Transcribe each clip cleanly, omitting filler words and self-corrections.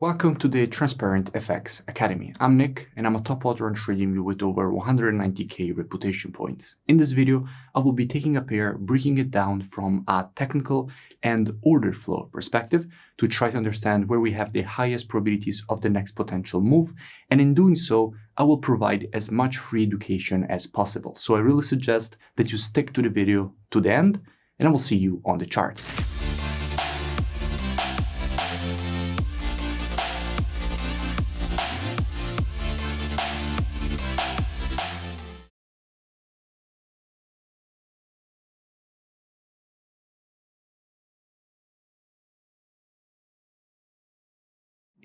Welcome to the Transparent FX Academy. I'm Nick, and I'm a top author on TradingView with over 190k reputation points. In this video, I will be taking a pair, breaking it down from a technical and order flow perspective to try to understand where we have the highest probabilities of the next potential move. And in doing so, I will provide as much free education as possible. So I really suggest that you stick to the video to the end, and I will see you on the charts.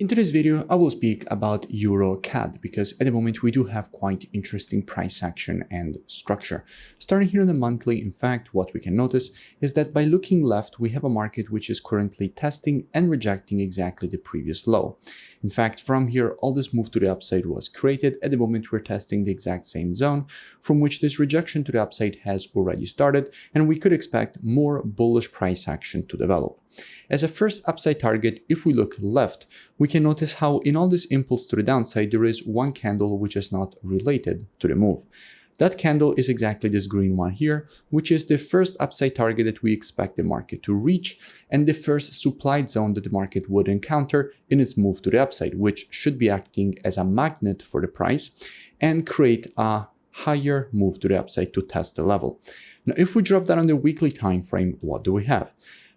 In today's video, I will speak about EURCAD because at the moment we do have quite interesting price action and structure. Starting here on the monthly, in fact, what we can notice is that by looking left, we have a market which is currently testing and rejecting exactly the previous low. In fact, from here, all this move to the upside was created. At the moment, we're testing the exact same zone from which this rejection to the upside has already started, and we could expect more bullish price action to develop. As a first upside target, if we look left, we can notice how in all this impulse to the downside, there is one candle which is not related to the move. That candle is exactly this green one here, which is the first upside target that we expect the market to reach and the first supply zone that the market would encounter in its move to the upside, which should be acting as a magnet for the price and create a higher move to the upside to test the level. Now, if we drop that on the weekly time frame, what do we have?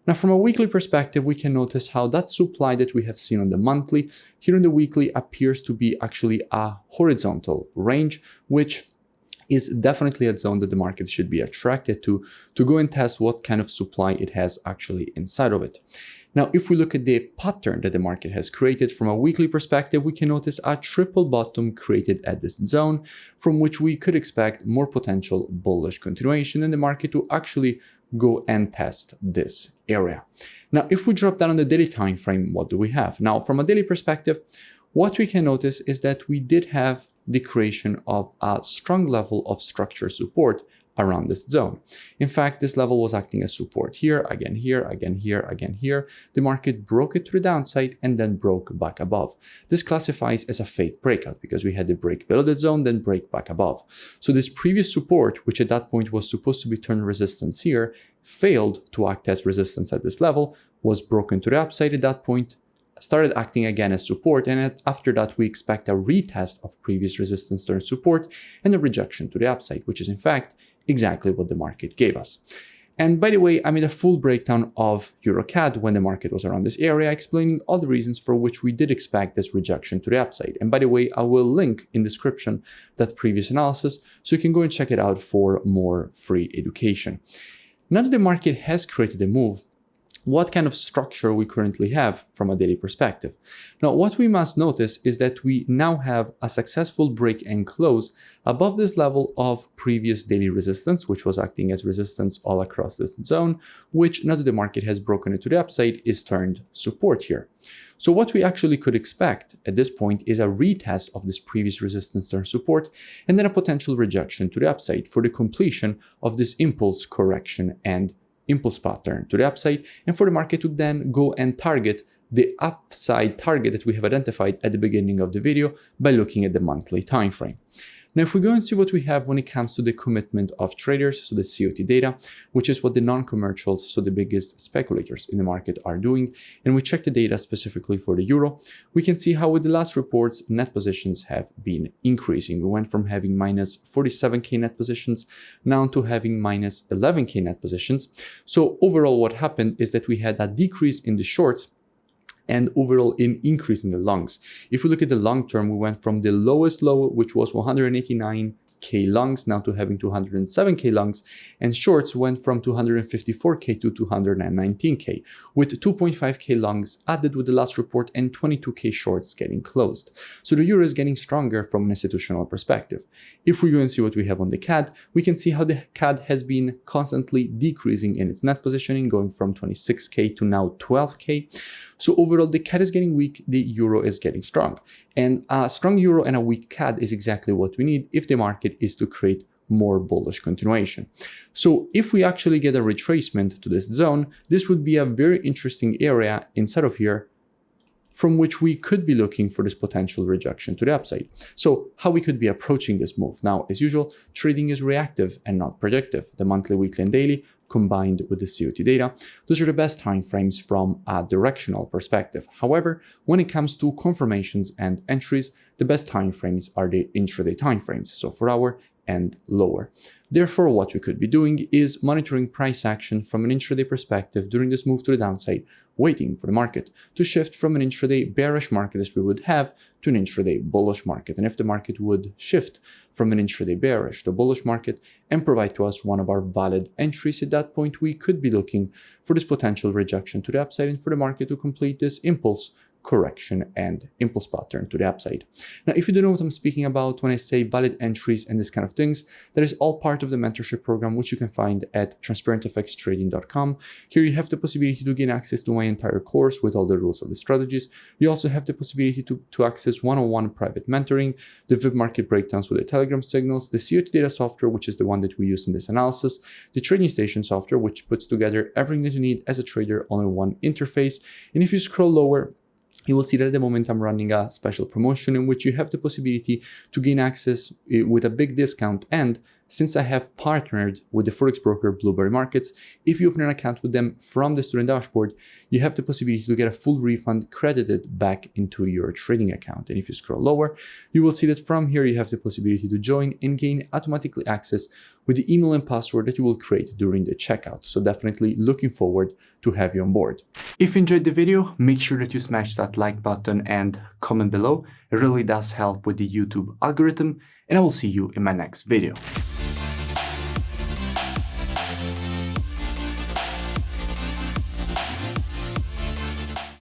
Now, from a weekly perspective, we can notice how that supply that we have seen on the monthly, here on the weekly appears to be actually a horizontal range, which is definitely a zone that the market should be attracted to go and test what kind of supply it has actually inside of it. Now, if we look at the pattern that the market has created from a weekly perspective, we can notice a triple bottom created at this zone from which we could expect more potential bullish continuation in the market to actually go and test this area. Now, if we drop down on the daily time frame, what do we have? Now, from a daily perspective, what we can notice is that we did have the creation of a strong level of structure support around this zone. In fact, this level was acting as support here, again here, again here, again here. The market broke it to the downside and then broke back above. This classifies as a fake breakout because we had the break below the zone, then break back above. So this previous support, which at that point was supposed to be turned resistance here, failed to act as resistance at this level, was broken to the upside at that point, started acting again as support, and after that we expect a retest of previous resistance turned support and a rejection to the upside, which is in fact exactly what the market gave us. And by the way, I made a full breakdown of EURCAD when the market was around this area, explaining all the reasons for which we did expect this rejection to the upside. And by the way, I will link in description that previous analysis so you can go and check it out for more free education. Now that the market has created a move, what kind of structure we currently have from a daily perspective. Now, what we must notice is that we now have a successful break and close above this level of previous daily resistance, which was acting as resistance all across this zone, which now that the market has broken it to the upside is turned support here. So what we actually could expect at this point is a retest of this previous resistance turned support and then a potential rejection to the upside for the completion of this impulse correction and impulse pattern to the upside, and for the market to then go and target the upside target that we have identified at the beginning of the video by looking at the monthly time frame. Now, if we go and see what we have when it comes to the commitment of traders, so the COT data, which is what the non-commercials, so the biggest speculators in the market are doing, and we check the data specifically for the euro, we can see how with the last reports, net positions have been increasing. We went from having minus 47k net positions now to having minus 11k net positions. So overall, what happened is that we had a decrease in the shorts and overall an increase in the longs. If we look at the long term, we went from the lowest low, which was 189k longs, now to having 207k longs, and shorts went from 254k to 219k, with 2.5k longs added with the last report and 22k shorts getting closed. So the euro is getting stronger from an institutional perspective. If we go and see what we have on the CAD, we can see how the CAD has been constantly decreasing in its net positioning, going from 26k to now 12k. So overall, the CAD is getting weak, the euro is getting strong. And a strong euro and a weak CAD is exactly what we need if the market is to create more bullish continuation. So if we actually get a retracement to this zone, this would be a very interesting area inside of here from which we could be looking for this potential rejection to the upside. So how we could be approaching this move. Now, as usual, trading is reactive and not predictive. The monthly, weekly, and daily combined with the COT data, those are the best time frames from a directional perspective. However, when it comes to confirmations and entries, the best time frames are the intraday time frames, so 4 hour and lower. Therefore, what we could be doing is monitoring price action from an intraday perspective during this move to the downside, waiting for the market to shift from an intraday bearish market as we would have to an intraday bullish market. And if the market would shift from an intraday bearish to bullish market and provide to us one of our valid entries, at that point we could be looking for this potential rejection to the upside and for the market to complete this impulse correction and impulse pattern to the upside. Now, if you don't know what I'm speaking about when I say valid entries and this kind of things, that is all part of the mentorship program, which you can find at transparentfxtrading.com. Here you have the possibility to gain access to my entire course with all the rules of the strategies. You also have the possibility to access one-on-one private mentoring, the VIB market breakdowns with the Telegram signals, the COT data software, which is the one that we use in this analysis, the trading station software, which puts together everything that you need as a trader on a one interface. And if you scroll lower, you will see that at the moment I'm running a special promotion in which you have the possibility to gain access with a big discount. And since I have partnered with the forex broker Blueberry Markets, if you open an account with them from the student dashboard, you have the possibility to get a full refund credited back into your trading account. And if you scroll lower, you will see that from here you have the possibility to join and gain automatically access with the email and password that you will create during the checkout. So definitely looking forward to have you on board. If you enjoyed the video, make sure that you smash that like button and comment below. It really does help with the YouTube algorithm, and I will see you in my next video.